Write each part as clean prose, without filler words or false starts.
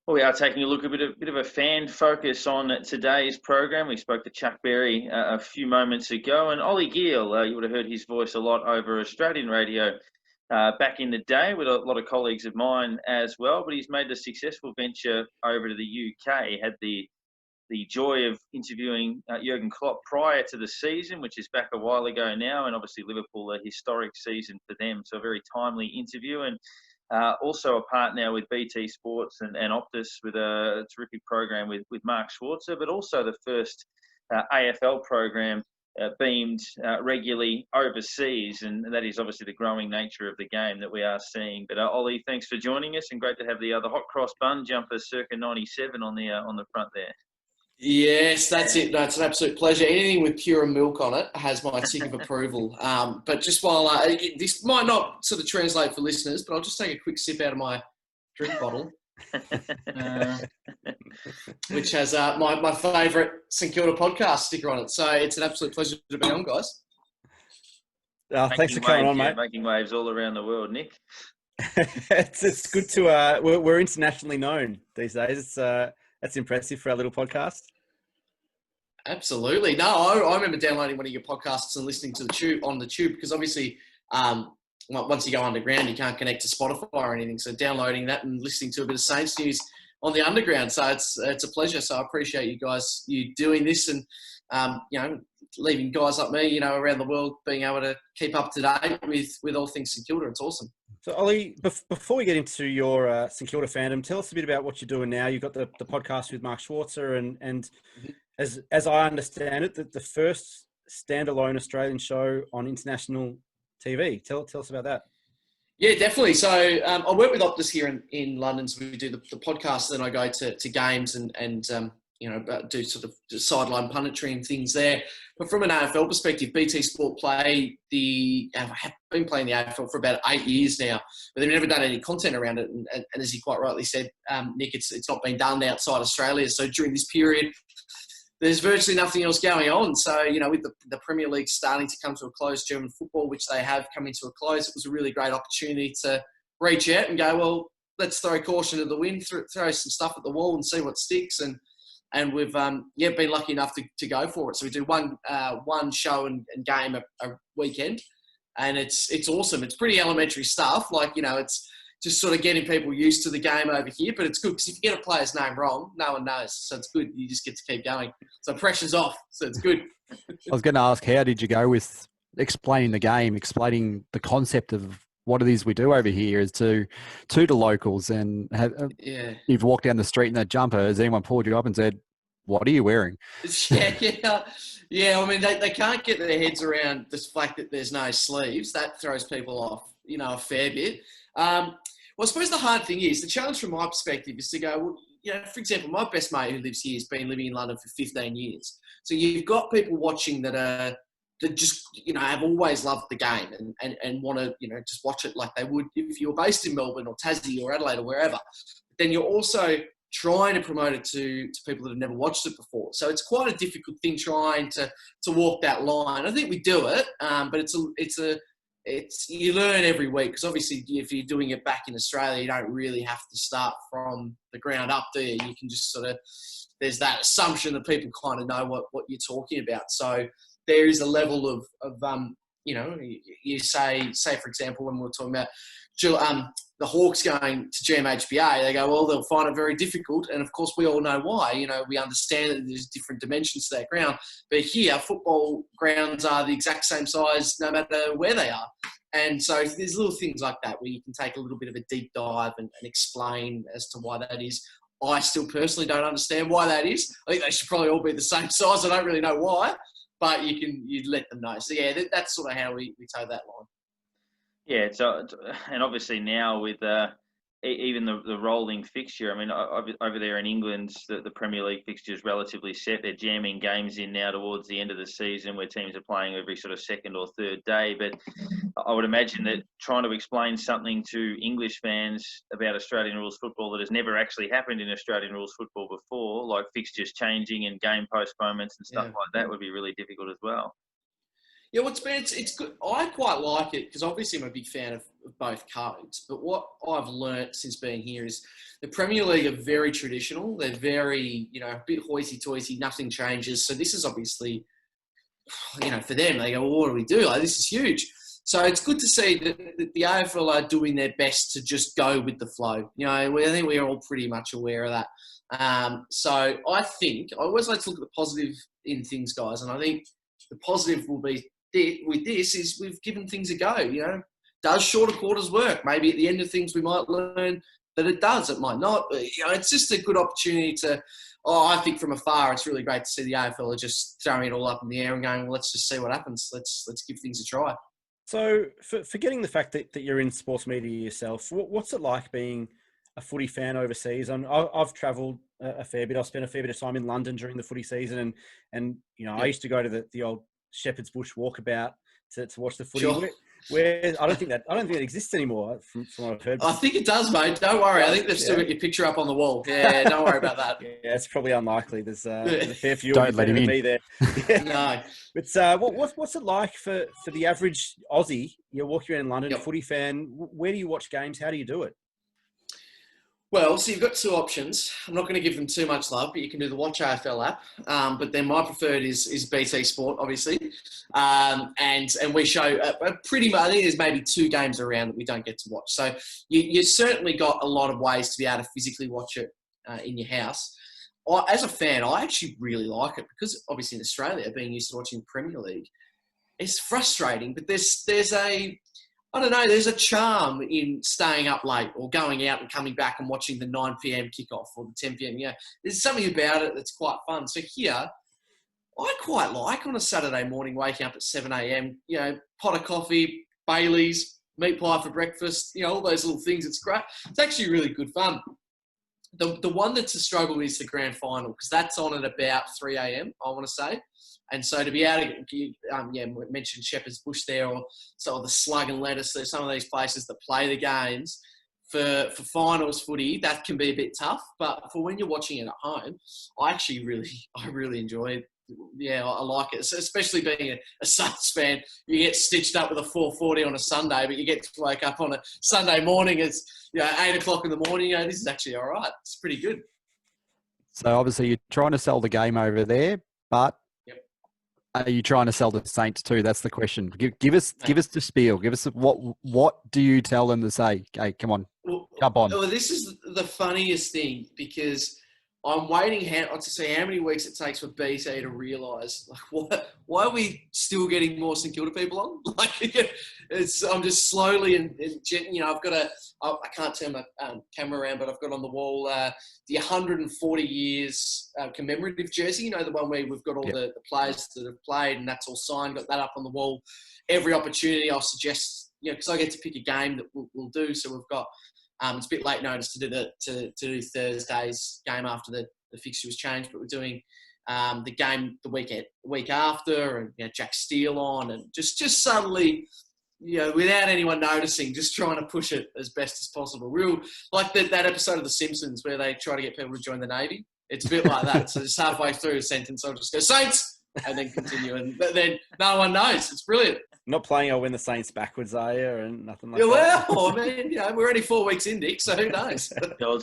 Well, we are taking a look at a bit of a fan focus on today's program. We spoke to Chuck Berry a few moments ago, and Ollie Geale, you would have heard his voice a lot over Australian radio back in the day with a lot of colleagues of mine as well. But he's made the successful venture over to the UK. He had the joy of interviewing Jurgen Klopp prior to the season, which is back a while ago now, and obviously Liverpool, a historic season for them. So a very timely interview, and also a part now with BT Sports and Optus with a terrific program with Mark Schwarzer, but also the first AFL program beamed regularly overseas, and that is obviously the growing nature of the game that we are seeing. But Ollie, thanks for joining us, and great to have the hot cross bun jumper circa '97 on the front there. Yes, that's it. No, it's an absolute pleasure. Anything with pure milk on it has my tick of approval. But just while this might not sort of translate for listeners, but I'll just take a quick sip out of my drink bottle, which has my favourite St Kilda Podcast sticker on it. So it's an absolute pleasure to be on, guys. Thanks for coming on, mate. Making waves all around the world, Nick. it's good to we're internationally known these days. That's impressive for our little podcast. Absolutely. No, I remember downloading one of your podcasts and listening to on the tube because obviously once you go underground, you can't connect to Spotify or anything. So downloading that and listening to a bit of Saints news on the underground. So it's a pleasure. So I appreciate you doing this and, leaving guys like me, around the world being able to keep up to date with all things St Kilda. It's awesome. So, Ollie, before we get into your St Kilda fandom, tell us a bit about what you're doing now. You've got the podcast with Mark Schwarzer and as I understand it, the first standalone Australian show on international TV. Tell us about that. Yeah, definitely. So I work with Optus here in London. So we do the podcast, then I go to games and do sort of sideline punditry and things there. But from an AFL perspective, BT Sport have been playing the AFL for about 8 years now, but they've never done any content around it. And as you quite rightly said, Nick, it's not been done outside Australia. So during this period, there's virtually nothing else going on. So, with the Premier League starting to come to a close, German football, which they have coming to a close, it was a really great opportunity to reach out and go, well, let's throw caution to the wind, throw some stuff at the wall and see what sticks. And we've been lucky enough to go for it. So we do one show and game a weekend, and it's awesome. It's pretty elementary stuff. It's just sort of getting people used to the game over here, but it's good because if you get a player's name wrong, no one knows. So it's good. You just get to keep going. So pressure's off. So it's good. I was going to ask, how did you go with explaining the game, explaining the concept of what it is we do over here is to the locals, and you've walked down the street in that jumper. Has anyone pulled you up and said, "What are you wearing?" Yeah. I mean, they can't get their heads around the fact that there's no sleeves. That throws people off, a fair bit. Well, I suppose the hard thing is, the challenge from my perspective is to go, for example, my best mate who lives here has been living in London for 15 years. So you've got people watching that just, have always loved the game and want to, just watch it like they would if you were based in Melbourne or Tassie or Adelaide or wherever. But then you're also trying to promote it to people that have never watched it before. So it's quite a difficult thing trying to walk that line. I think we do it, but you learn every week, because obviously if you're doing it back in Australia, you don't really have to start from the ground up there. You can just there's that assumption that people kind of know what you're talking about. So there is a level of you say, for example, when we were talking about the Hawks going to GMHBA, they go, well, they'll find it very difficult. And of course, we all know why. We understand that there's different dimensions to that ground. But here, football grounds are the exact same size no matter where they are. And so there's little things like that where you can take a little bit of a deep dive and explain as to why that is. I still personally don't understand why that is. I think they should probably all be the same size. I don't really know why, but you let them know. So yeah, that's sort of how we toe that line. Yeah, and obviously now with even the rolling fixture, I mean, over there in England, the Premier League fixture is relatively set. They're jamming games in now towards the end of the season where teams are playing every sort of second or third day. But I would imagine that trying to explain something to English fans about Australian rules football that has never actually happened in Australian rules football before, like fixtures changing and game postponements and stuff like that, would be really difficult as well. Yeah, it's good. I quite like it because obviously I'm a big fan of both codes. But what I've learnt since being here is the Premier League are very traditional. They're very, a bit hoity-toity, nothing changes. So this is obviously, for them, they go, well, what do we do? Like, this is huge. So it's good to see that the AFL are doing their best to just go with the flow. I think we're all pretty much aware of that. So I think, I always like to look at the positive in things, guys. And I think the positive will be with this is we've given things a go, Does shorter quarters work? Maybe at the end of things we might learn that it does, it might not. But, it's just a good opportunity to, I think from afar, it's really great to see the AFL are just throwing it all up in the air and going, well, let's just see what happens. Let's give things a try. So forgetting the fact that you're in sports media yourself, what's it like being a footy fan overseas? I've travelled a fair bit. I've spent a fair bit of time in London during the footy season, and I used to go to the old Shepherd's Bush walkabout to watch the footy. Sure. Where I don't think it exists anymore from what I've heard. I think it does, mate. Don't worry. I think they've still got your picture up on the wall. Yeah, don't worry about that. Yeah, it's probably unlikely. There's a fair few don't of let him in. me there. No. But what's it like for the average Aussie? You're walking around in London, footy fan. Where do you watch games? How do you do it? Well, so you've got two options. I'm not going to give them too much love, but you can do the Watch AFL app. But then my preferred is BT Sport, obviously. And we show pretty much, I think there's maybe 2 games around that we don't get to watch. So you certainly got a lot of ways to be able to physically watch it in your house. As a fan, I actually really like it because obviously in Australia, being used to watching Premier League, it's frustrating, but there's a charm in staying up late or going out and coming back and watching the 9 p.m. kickoff or the 10 p.m. There's something about it that's quite fun. So here, I quite like on a Saturday morning waking up at 7 a.m., pot of coffee, Baileys, meat pie for breakfast, all those little things. It's great. It's actually really good fun. The one that's a struggle is the grand final because that's on at about 3 a.m., I want to say. And so to be able to, mention Shepherd's Bush there or the Slug and Lettuce, there's some of these places that play the games for finals footy, that can be a bit tough. But for when you're watching it at home, I really enjoy it. Yeah, I like it. So especially being a Suns fan, you get stitched up with a 4:40 on a Sunday, but you get to wake up on a Sunday morning. It's 8 o'clock in the morning. This is actually all right. It's pretty good. So obviously you're trying to sell the game over there, but are you trying to sell the Saints too? That's the question. Give us the spiel. Give us what do you tell them to say? Okay, come on, jump on. Well, this is the funniest thing because I'm waiting to see how many weeks it takes for BT to realise why are we still getting more St Kilda people on? I'm just slowly and I've got I can't turn my camera around, but I've got on the wall the 140 years commemorative jersey. The one where we've got all the players that have played and that's all signed. Got that up on the wall. Every opportunity I'll suggest, because I get to pick a game that we'll do. So we've got. It's a bit late notice to do Thursday's game after the fixture was changed, but we're doing the game the week after, and Jack Steele on, and just subtly, without anyone noticing, just trying to push it as best as possible. Real like that episode of The Simpsons where they try to get people to join the Navy. It's a bit like that. So just halfway through a sentence, I'll just go Saints, and then continue, and then no one knows. It's brilliant. Not playing I'll win the Saints backwards, are you? And nothing like that. Well, we're only 4 weeks in, Dick, so who knows?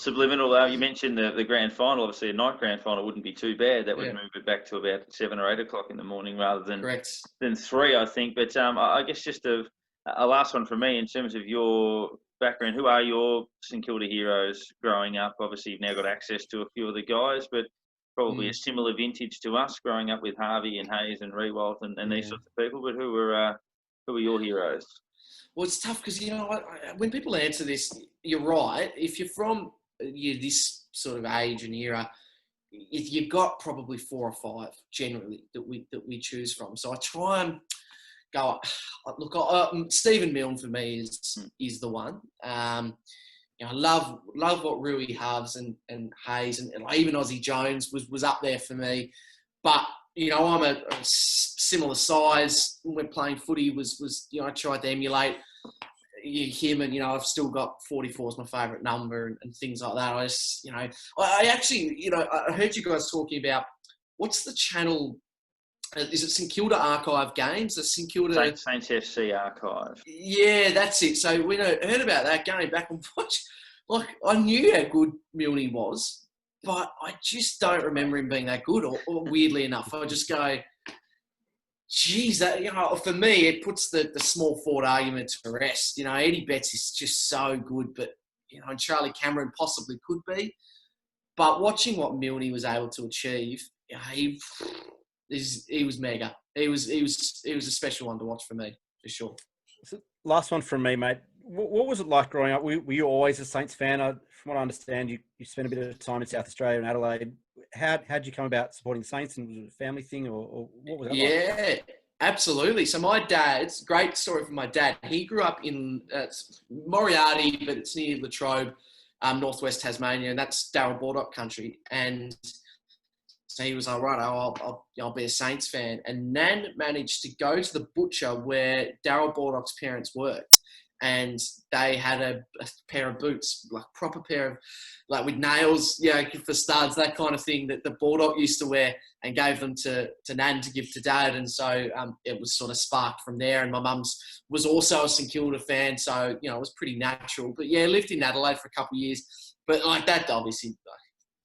Subliminal. You mentioned the grand final. Obviously, a night grand final wouldn't be too bad. That would move it back to about 7 or 8 o'clock in the morning rather than 3, I think. But I guess just a last one from me in terms of your background. Who are your St Kilda heroes growing up? Obviously, you've now got access to a few of the guys, but probably a similar vintage to us growing up with Harvey and Hayes and Rewalt and these sorts of people. But who are your heroes? Well, it's tough because, when people answer this, you're right. If you're from this sort of age and era, you've got probably 4 or 5 generally that we choose from. So I try and go, look, Stephen Milne for me is the one. I love what Rui Harves and Hayes and even Aussie Jones was up there for me. But I'm a similar size. When playing footy was I tried to emulate him, and I've still got 44 is my favourite number and things like that. I just I actually I heard you guys talking about what's the channel is it St Kilda Archive Games? The St Kilda Saints FC Archive. Yeah, that's it. So we heard about that going back and watch. Like, I knew how good Milne was, but I just don't remember him being that good. Or weirdly enough, I just go, geez, for me, it puts the small forward argument to rest. Eddie Betts is just so good, but and Charlie Cameron possibly could be. But watching what Milne was able to achieve, he was mega. He was a special one to watch for me, for sure. So last one from me, mate. What was it like growing up? Were you always a Saints fan? From what I understand, you spent a bit of time in South Australia and Adelaide. How'd you come about supporting Saints? And was it a family thing, or what was that like? Yeah, absolutely. So my dad's, great story from my dad. He grew up in Moriarty, but it's near Latrobe, northwest Tasmania, and that's Darryl Baldock country. And so he was like, right, I'll be a Saints fan. And Nan managed to go to the butcher where Darryl Baldock's parents worked. And they had a pair of boots, like proper pair of, like with nails, for studs, that kind of thing that the Baldock used to wear, and gave them to Nan to give to Dad. And so it was sort of sparked from there. And my mum's was also a St Kilda fan, so, it was pretty natural. But yeah, lived in Adelaide for a couple of years. But like that, obviously,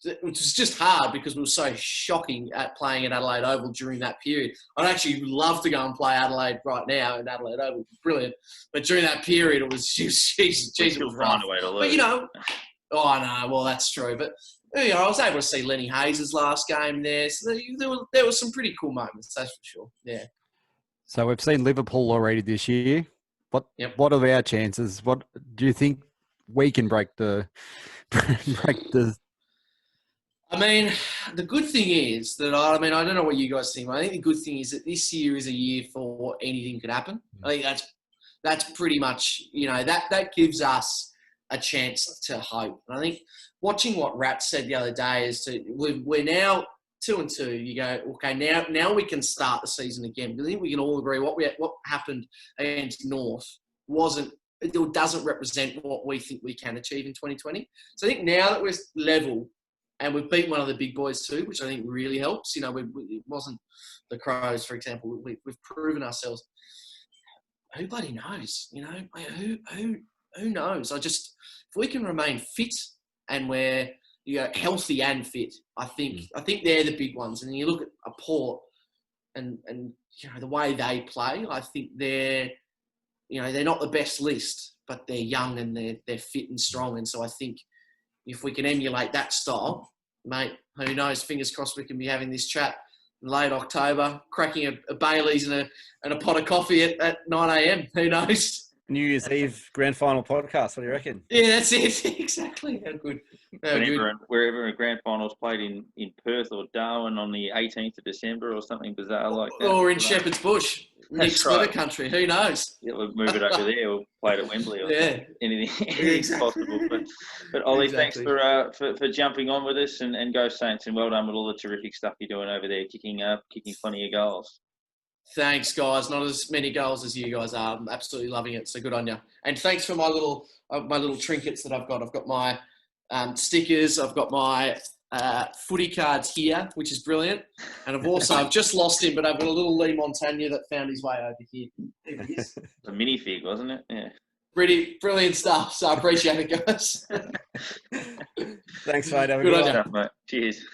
it was just hard because we were so shocking at playing at Adelaide Oval during that period. I'd actually love to go and play Adelaide right now in Adelaide Oval. Brilliant. But during that period, it was, jeez, it was rough. But, I know, well, that's true. But, I was able to see Lenny Hayes' last game there. So there were some pretty cool moments, that's for sure. Yeah. So we've seen Liverpool already this year. What are our chances? What do you think we can break the I mean, the good thing is that, I don't know what you guys think, but I think the good thing is that this year is a year for anything could happen. I think that's pretty much, that gives us a chance to hope. And I think watching what Rat said the other day is we're now 2-2. You go, okay, now we can start the season again. I think we can all agree what happened against North doesn't represent what we think we can achieve in 2020. So I think now that we're level, and we've beaten one of the big boys too, which I think really helps. It wasn't the Crows, for example. We've proven ourselves. Who bloody knows? Who knows? If we can remain fit and we're healthy and fit, I think they're the big ones. And then you look at a Port and the way they play, I think they're not the best list, but they're young and they're fit and strong. And so I think if we can emulate that style, mate, who knows? Fingers crossed we can be having this chat in late October, cracking a Baileys and a pot of coffee at 9 a.m. Who knows? New Year's Eve grand final podcast. What do you reckon? Yeah, that's it. Exactly. How good. Wherever a grand final's played in Perth or Darwin on the 18th of December or something bizarre like that. Or in Shepherd's Bush. Nick's Splitter country. Who knows? Yeah, we'll move it over there. We'll play it at Wembley or anything possible. But Ollie, thanks for jumping on with us and go Saints, and well done with all the terrific stuff you're doing over there, kicking plenty of goals. Thanks, guys. Not as many goals as you guys are. I'm absolutely loving it. So good on you. And thanks for my little trinkets that I've got. I've got my stickers. I've got my footy cards here, which is brilliant. And I've just lost him, but I've got a little Lee Montagna that found his way over here. There he is. A minifig, wasn't it? Yeah. Brilliant stuff. So I appreciate it, guys. Thanks, mate. Have a good good stuff, mate. Cheers.